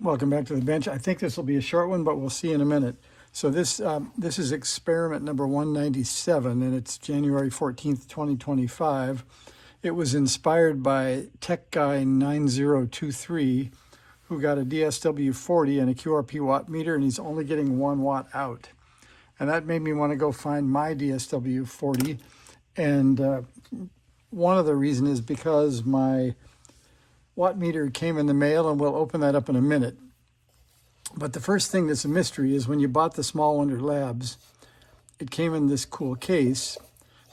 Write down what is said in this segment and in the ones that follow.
Welcome back to the bench. I think this will be a short one, but we'll see in a minute. So this is experiment number 197, and it's January 14th, 2025. It was inspired by Tech Guy 9023, who got a DSW 40 and a QRP watt meter, and he's only getting 1 watt out. And that made me want to go find my DSW 40. And one of the reasons is because my watt meter came in the mail, and we'll open that up in a minute. But the first thing that's a mystery is when you bought the Small Wonder Labs, it came in this cool case,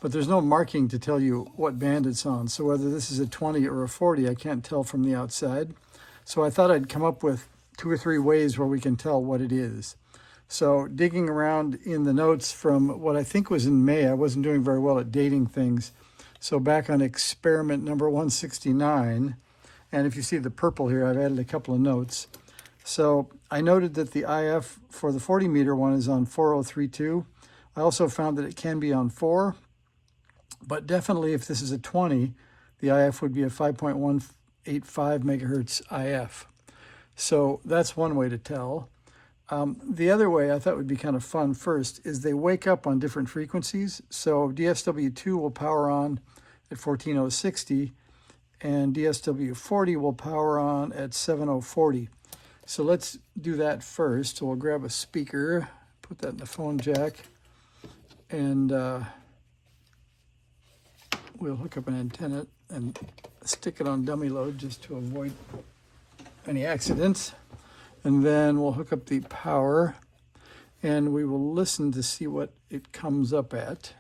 but there's no marking to tell you what band it's on. So whether this is a 20 or a 40, I can't tell from the outside. So I thought I'd come up with 2 or 3 ways where we can tell what it is. So digging around in the notes from what I think was in May, I wasn't doing very well at dating things. So back on experiment number 169, and if you see the purple here, I've added a couple of notes. So I noted that the IF for the 40 meter one is on 4032. I also found that it can be on 4, but definitely if this is a 20, the IF would be a 5.185 megahertz IF. So that's one way to tell. The other way I thought would be kind of fun first is they wake up on different frequencies. So DSW2 will power on at 14060, and DSW40 will power on at 7040. So let's do that first. So we'll grab a speaker, put that in the phone jack, and we'll hook up an antenna and stick it on dummy load just to avoid any accidents. And then we'll hook up the power, and we will listen to see what it comes up at.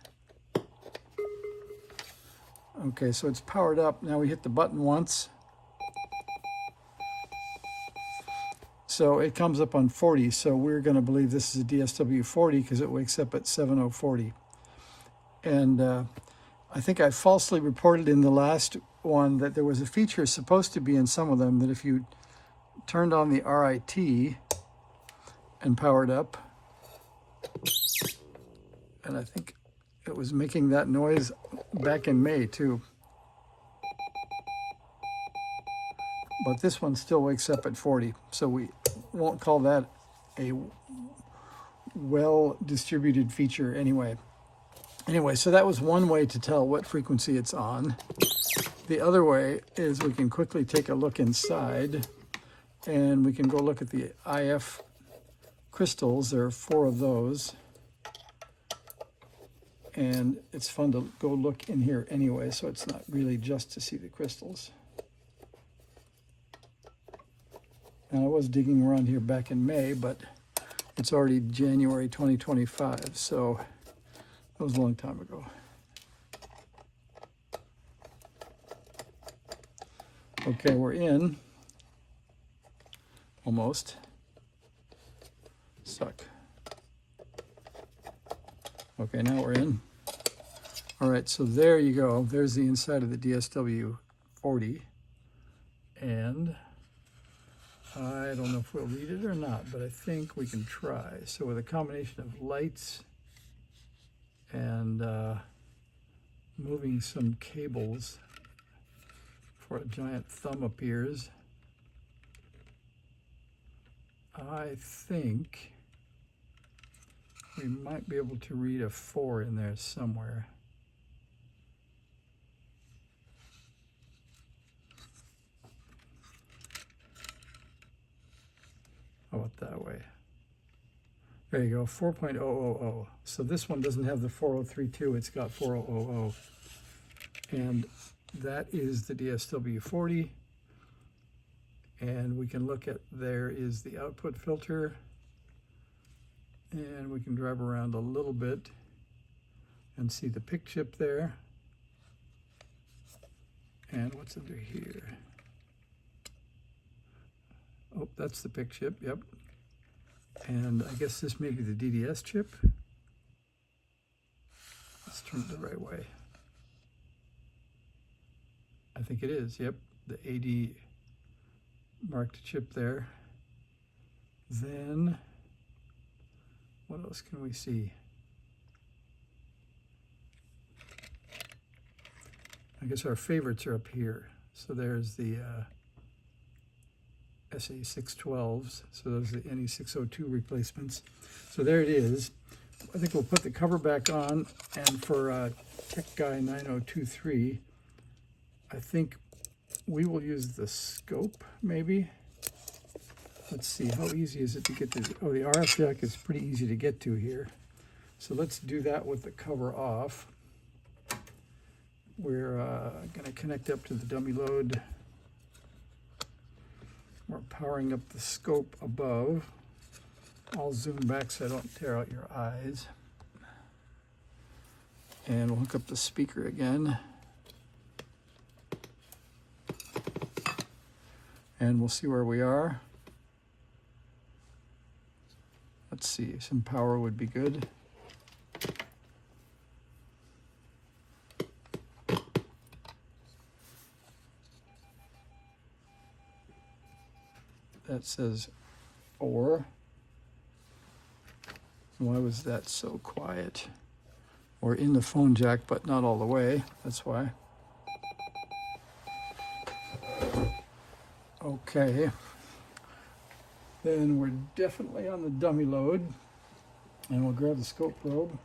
Okay, so it's powered up. Now we hit the button once. So it comes up on 40. So we're going to believe this is a DSW 40 because it wakes up at 7040. And I think I falsely reported in the last one that there was a feature supposed to be in some of them that if you turned on the RIT and powered up, and I think it was making that noise back in May too. But this one still wakes up at 40, so we won't call that a well-distributed feature anyway. Anyway, so that was one way to tell what frequency it's on. The other way is we can quickly take a look inside, and we can go look at the IF crystals. There are 4 of those. And it's fun to go look in here anyway, so it's not really just to see the crystals. And I was digging around here back in May, but it's already January 2025, so that was a long time ago. Okay, we're in. Almost. Suck. Okay, now we're in. All right, so there you go. There's the inside of the DSW 40. And I don't know if we'll read it or not, but I think we can try. So with a combination of lights and moving some cables before a giant thumb appears, I think we might be able to read a 4 in there somewhere. How about that way? There you go, 4.000. So this one doesn't have the 4032, it's got 4000. And that is the DSW 40. And we can look at, there is the output filter. And we can drive around a little bit and see the PIC chip there. And what's under here? Oh, that's the PIC chip, yep. And I guess this may be the DDS chip. Let's turn it the right way. I think it is, yep. The AD marked chip there. Then, what else can we see? I guess our favorites are up here. So there's the SA612s. So those are the NE602 replacements. So there it is. I think we'll put the cover back on, and for Tech Guy 9023, I think we will use the scope, maybe. Let's see, how easy is it to get to? Oh, the RF jack is pretty easy to get to here. So let's do that with the cover off. We're going to connect up to the dummy load. We're powering up the scope above. I'll zoom back so I don't tear out your eyes. And we'll hook up the speaker again. And we'll see where we are. Let's see, some power would be good. That says or. Why was that so quiet? Or in the phone jack, but not all the way. That's why. Okay. Then we're definitely on the dummy load. And we'll grab the scope probe.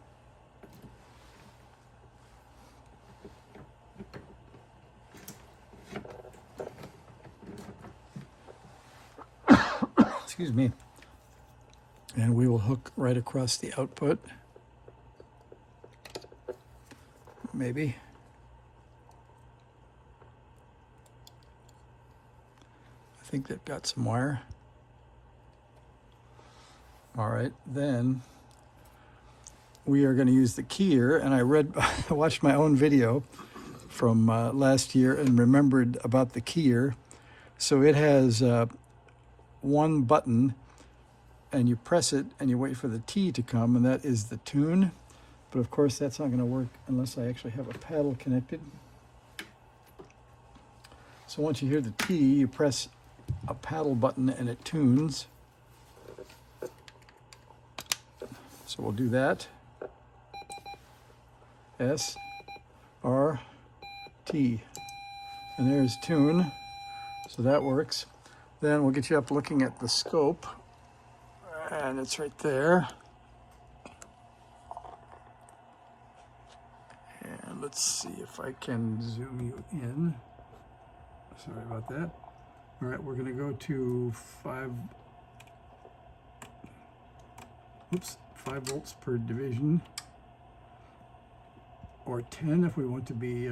Excuse me. And we will hook right across the output. Maybe. I think they've got some wire. All right, then we are going to use the keyer, and I watched my own video from last year and remembered about the keyer. So it has one button, and you press it and you wait for the T to come, and that is the tune. But of course that's not going to work unless I actually have a paddle connected. So once you hear the T, you press a paddle button and it tunes. So we'll do that. S, R, T. And there's tune. So that works. Then we'll get you up looking at the scope. And it's right there. And let's see if I can zoom you in. Sorry about that. All right, we're going to go to 5 volts per division, or 10 if we want to be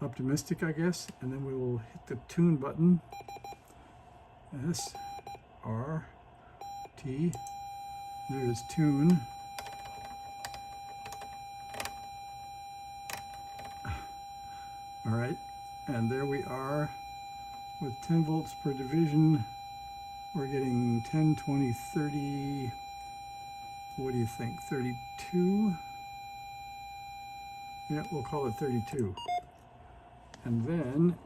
optimistic, I guess. And then we will hit the tune button. S, R, T. There's tune. All right, and there we are with 10 volts per division. We're getting 10, 20, 30. What do you think? 32? Yeah, we'll call it 32. And then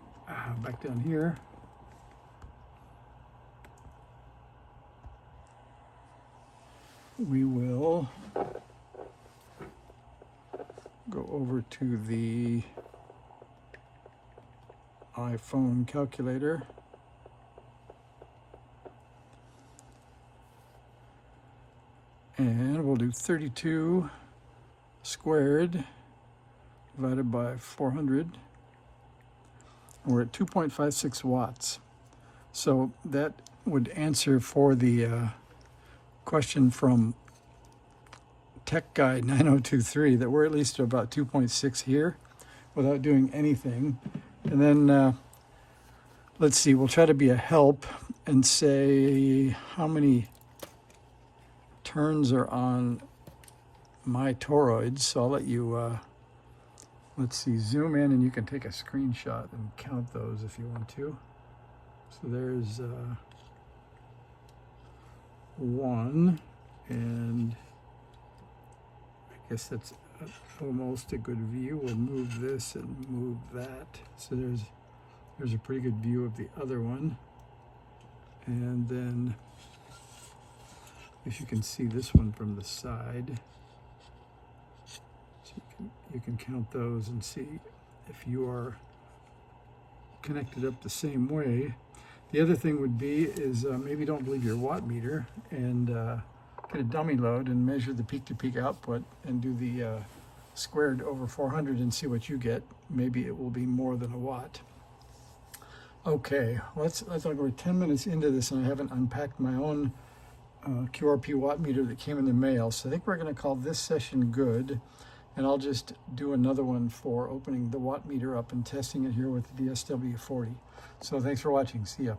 back down here, we will go over to the iPhone calculator. And we'll do 32 squared divided by 400. We're at 2.56 watts. So that would answer for the question from Tech Guy 9023 that we're at least about 2.6 here without doing anything. And then let's see, we'll try to be a help and say how many turns are on my toroids. So I'll let you, let's see, zoom in and you can take a screenshot and count those if you want to. So there's 1, and I guess that's almost a good view. We'll move this and move that. So there's a pretty good view of the other one. And then if you can see this one from the side, so you can count those and see if you are connected up the same way. The other thing would be is maybe don't believe your watt meter and get a dummy load and measure the peak-to-peak output and do the squared over 400 and see what you get. Maybe it will be more than a watt. Okay, we're 10 minutes into this and I haven't unpacked my own QRP watt meter that came in the mail. So I think we're going to call this session good. And I'll just do another one for opening the watt meter up and testing it here with the DSW 40. So thanks for watching. See ya.